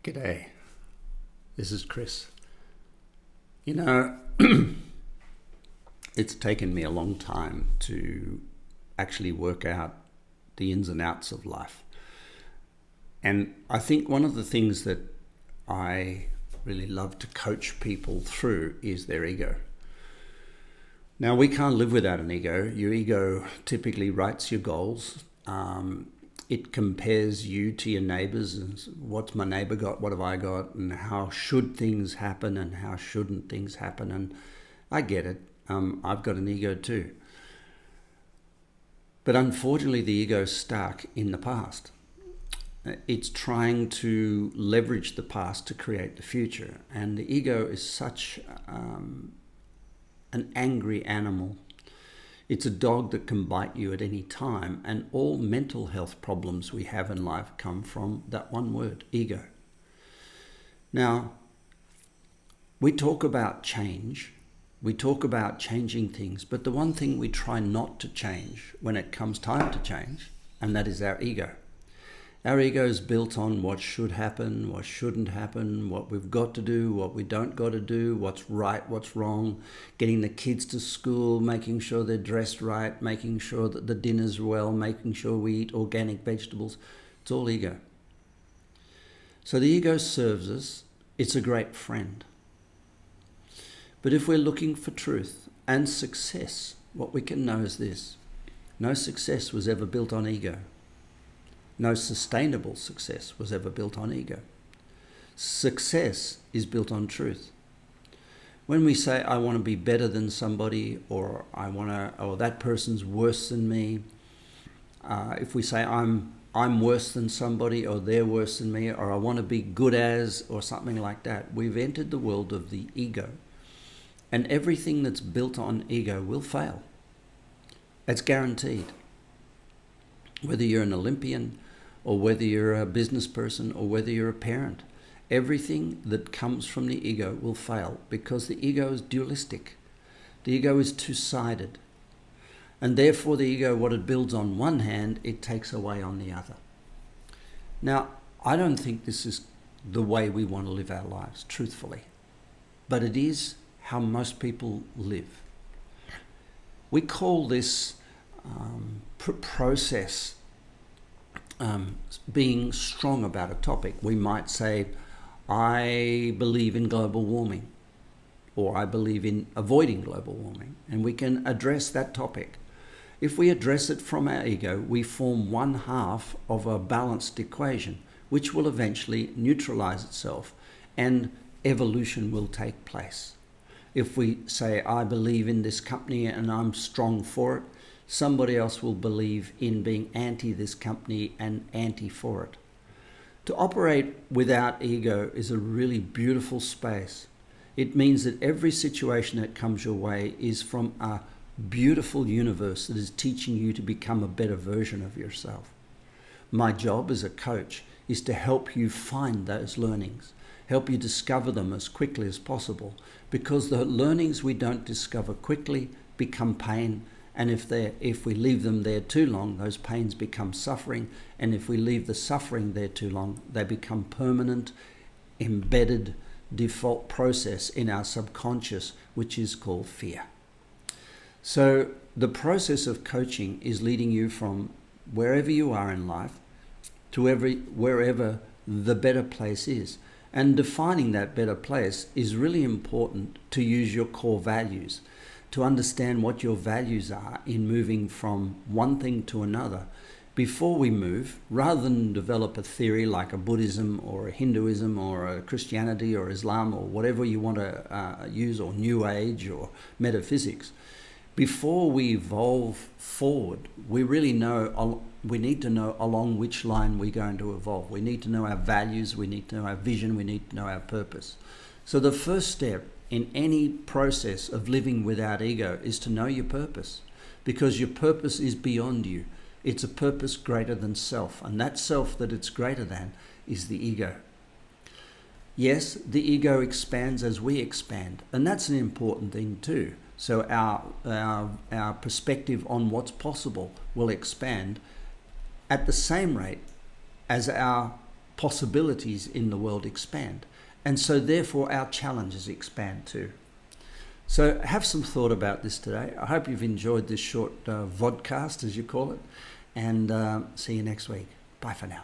G'day, this is Chris. You know, it's taken me a long time to actually work out the ins and outs of life. And I think one of the things that I really love to coach people through is their ego. Now, we can't live without an ego. Your ego typically writes your goals. It compares you to your neighbors and what's my neighbor got, what have I got, and how should things happen and how shouldn't things happen. And I get it. I've got an ego too. But unfortunately, the ego's stuck in the past. It's trying to leverage the past to create the future. And the ego is such an angry animal. It's a dog that can bite you at any time, and all mental health problems we have in life come from that one word, ego. Now, we talk about change, we talk about changing things, but the one thing we try not to change when it comes time to change, and that is our ego. Our ego is built on what should happen, what shouldn't happen, what we've got to do, what we don't got to do, what's right, what's wrong, getting the kids to school, making sure they're dressed right, making sure that the dinner's well, making sure we eat organic vegetables. It's all ego. So the ego serves us. It's a great friend. But if we're looking for truth and success, what we can know is this: no success was ever built on ego. No sustainable success was ever built on ego. Success is built on truth. When we say, I want to be better than somebody, or or that person's worse than me, if we say I'm worse than somebody, or they're worse than me, or I want to be good as, or something like that, we've entered the world of the ego. And everything that's built on ego will fail. It's guaranteed. Whether you're an Olympian, or whether you're a business person, or whether you're a parent, everything that comes from the ego will fail, because the ego is dualistic. The ego is two-sided. And therefore the ego, what it builds on one hand, it takes away on the other. Now, I don't think this is the way we want to live our lives, truthfully. But it is how most people live. We call this process being strong about a topic. We might say, I believe in global warming, or I believe in avoiding global warming, and we can address that topic. If we address it from our ego, we form one half of a balanced equation, which will eventually neutralize itself, and evolution will take place. If we say, I believe in this company and I'm strong for it, somebody else will believe in being anti this company and anti for it. To operate without ego is a really beautiful space. It means that every situation that comes your way is from a beautiful universe that is teaching you to become a better version of yourself. My job as a coach is to help you find those learnings, help you discover them as quickly as possible, because the learnings we don't discover quickly become pain. And if we leave them there too long, those pains become suffering. And if we leave the suffering there too long, they become permanent, embedded, default process in our subconscious, which is called fear. So the process of coaching is leading you from wherever you are in life to wherever the better place is. And defining that better place is really important to use your core values, to understand what your values are in moving from one thing to another before we move, rather than develop a theory like a Buddhism or a Hinduism or a Christianity or Islam or whatever you want to use, or New Age or metaphysics. Before we evolve forward, we need to know along which line we're going to evolve. We need to know our values, we need to know our vision, we need to know our purpose. So the first step in any process of living without ego is to know your purpose, because your purpose is beyond you. It's a purpose greater than self, and that self that it's greater than is the ego. Yes, the ego expands as we expand, and that's an important thing too. So our perspective on what's possible will expand at the same rate as our possibilities in the world expand. And so therefore our challenges expand too. So have some thought about this today. I hope you've enjoyed this short vodcast, as you call it, and see you next week. Bye for now.